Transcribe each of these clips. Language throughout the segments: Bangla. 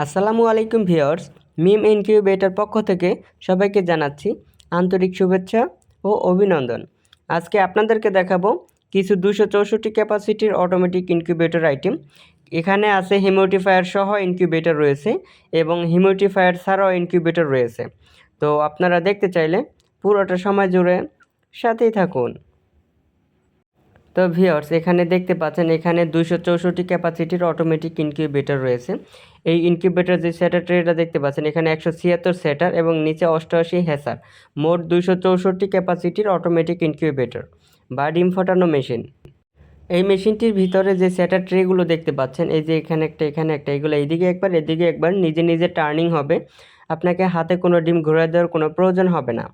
আসসালামু আলাইকুম ভিউয়ার্স, মিম ইনকিউবেটর পক্ষ থেকে সবাইকে জানাচ্ছি আন্তরিক শুভেচ্ছা ও অভিনন্দন। আজকে আপনাদেরকে দেখাবো কিছু 264 ক্যাপাসিটির অটোমেটিক ইনকিউবেটর আইটেম। এখানে আছে হিউমিডিফায়ার সহ ইনকিউবেটর রয়েছে এবং হিউমিডিফায়ার ছাড়াও ইনকিউবেটর রয়েছে। তো আপনারা দেখতে চাইলে পুরোটা সময় জুড়ে সাথেই থাকুন। তো ভিউয়ার্স, এখানে দেখতে পাচ্ছেন এখানে 264 ক্যাপাসিটির অটোমেটিক ইনকিউবেটর রয়েছে। এই ইনকিউবেটর যে সেটার ট্রেটা দেখতে পাচ্ছেন এখানে 176 সেটার এবং নিচে 88 হ্যাসার, মোট 264 ক্যাপাসিটির অটোমেটিক ইনকিউবেটর বা ডিম ফোটানো মেশিন। এই মেশিনটির ভিতরে যে সেটার ট্রেগুলো দেখতে পাচ্ছেন, এই যে এখানে একটা এখানে একটা, এগুলো এইদিকে একবার এদিকে একবার নিজে নিজে টার্নিং হবে। আপনাকে হাতে কোনো ডিম ঘুরে দেওয়ার কোনো প্রয়োজন হবে না।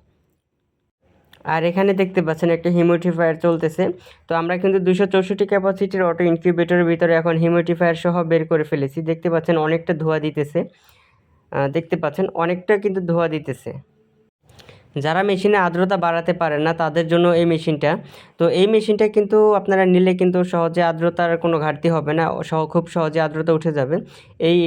আর এখানে দেখতে পাচ্ছেন একটা হিউমিডিফায়ার চলতেছে। তো আমরা কিন্তু 264 ক্যাপাসিটির অটো ইনকিউবেটরের ভিতরে এখন হিউমিডিফায়ার সহ বের করে ফেলেছি। দেখতে পাচ্ছেন অনেকটা ধোঁয়া দিতেছে, অনেকটা কিন্তু ধোঁয়া দিতেছে। যারা মেশিনে আর্দ্রতা বাড়াতে পারেন না তাদের জন্য এই মেশিনটা। তো এই মেশিনটা কিন্তু আপনারা নিলে কিন্তু সহজে আর্দ্রতার কোনো ঘাটতি হবে না, খুব সহজে আর্দ্রতা উঠে যাবে।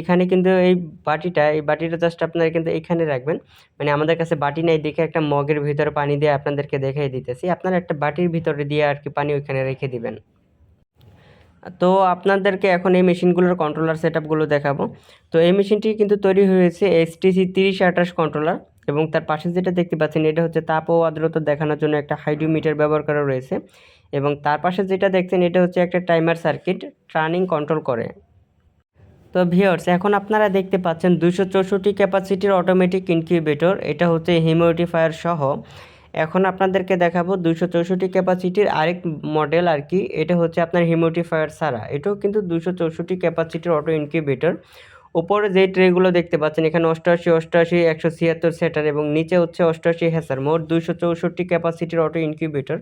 এখানে কিন্তু এই বাটিটা জাস্ট আপনারা কিন্তু এইখানে রাখবেন। মানে আমাদের কাছে বাটি নাই দেখে একটা মগের ভিতরে পানি দিয়ে আপনাদেরকে দেখাই দিতেছি। আপনারা একটা বাটির ভিতরে দিয়ে আর কি পানি ওইখানে রেখে দিবেন। তো আপনাদেরকে এখন এই মেশিনগুলোর কন্ট্রোলার সেটআপগুলো দেখাবো। তো এই মেশিনটি কিন্তু তৈরি হয়েছে HTC 3028 কন্ট্রোলার এবং তার পাশে যেটা দেখতে পাচ্ছেন এটা হচ্ছে তাপ ও আর্দ্রতা দেখানোর জন্য একটা হাইড্রোমিটার ব্যবহার করা রয়েছে এবং তার পাশে যেটা দেখছেন এটা হচ্ছে একটা টাইমার সার্কিট, টার্নিং কন্ট্রোল করে। তো ভিউয়ার্স, এখন আপনারা দেখতে পাচ্ছেন 264 ক্যাপাসিটির অটোমেটিক ইনকিউবেটর, এটা হচ্ছে হিউমিডিফায়ার সহ। এখন আপনাদেরকে দেখাবো 264 ক্যাপাসিটির আরেক মডেল আর কি, এটা হচ্ছে আপনার হিউমিডিফায়ার ছাড়া। এটাও কিন্তু 264 ক্যাপাসিটির অটো ইনকিউবেটর। উপরে যে ট্রেগুলো দেখতে পাচ্ছেন এখানে 88 88 176 সেটার এবং নিচে হচ্ছে 88 হ্যাসার, মোট 264 ক্যাপাসিটির অটো ইনকিউবেটর।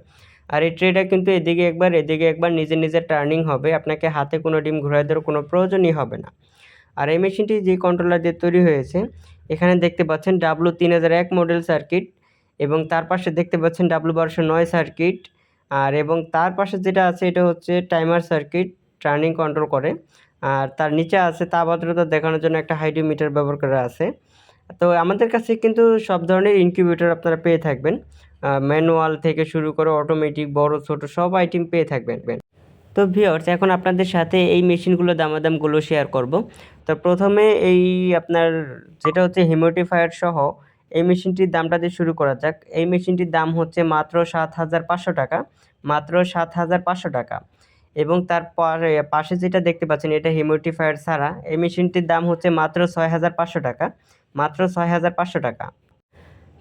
আর এই ট্রেটা কিন্তু এদিকে একবার এদিকে একবার নিজে নিজে টার্নিং হবে, আপনাকে হাতে কোনো ডিম ঘোরায় দেওয়ার কোনো প্রয়োজনই হবে না। আর এই মেশিনটি যে কন্ট্রোলার দিয়ে তৈরি হয়েছে এখানে দেখতে পাচ্ছেন W3001 মডেল সার্কিট এবং তার পাশে দেখতে পাচ্ছেন W1209 সার্কিট। এবং তার পাশে যেটা আছে এটা হচ্ছে টাইমার সার্কিট, টার্নিং কন্ট্রোল করে। আর তার নিচে আছে তাপ আর্দ্রতা দেখানোর জন্য একটা হাইড্রোমিটার ব্যবহার করা আছে। তো আমাদের কাছে কিন্তু সব ধরনের ইনকিউবেটর আপনারা পেয়ে থাকবেন, ম্যানুয়াল থেকে শুরু করে অটোমেটিক, বড় ছোট সব আইটেম পেয়ে থাকবেন। তো ভিউয়ার্স, এখন আপনাদের সাথে এই মেশিনগুলো দামাদামগুলো শেয়ার করব। তো প্রথমে এই আপনার যেটা হচ্ছে হিউমিডিফায়ার সহ এই মেশিনটির দামটা দিয়ে শুরু করা যাক। এই মেশিনটির দাম হচ্ছে মাত্র 7,500 টাকা, মাত্র 7,500 টাকা। এবং তার পাশে যেটা দেখতে পাচ্ছেন এটা হিউমিডিফায়ার ছাড়া, এই মেশিনটির দাম হচ্ছে মাত্র 6,500 টাকা, মাত্র 6,500 টাকা।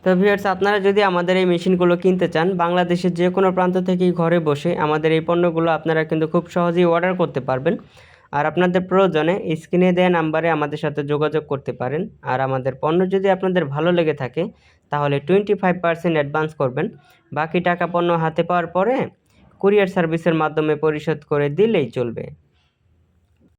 তো ভিউয়ার্স, আপনারা যদি আমাদের এই মেশিনগুলো কিনতে চান বাংলাদেশের যে কোনো প্রান্ত থেকেই ঘরে বসে আমাদের এই পণ্যগুলো আপনারা কিন্তু খুব সহজেই অর্ডার করতে পারবেন। আর আপনাদের প্রয়োজনে স্ক্রিনে দেওয়া নাম্বারে আমাদের সাথে যোগাযোগ করতে পারেন। আর আমাদের পণ্য যদি আপনাদের ভালো লেগে থাকে তাহলে 25% অ্যাডভান্স করবেন, বাকি টাকা পণ্য হাতে পাওয়ার পরে কুরিয়ার সার্ভিসের মাধ্যমে পরিশোধ করে দিলেই চলবে।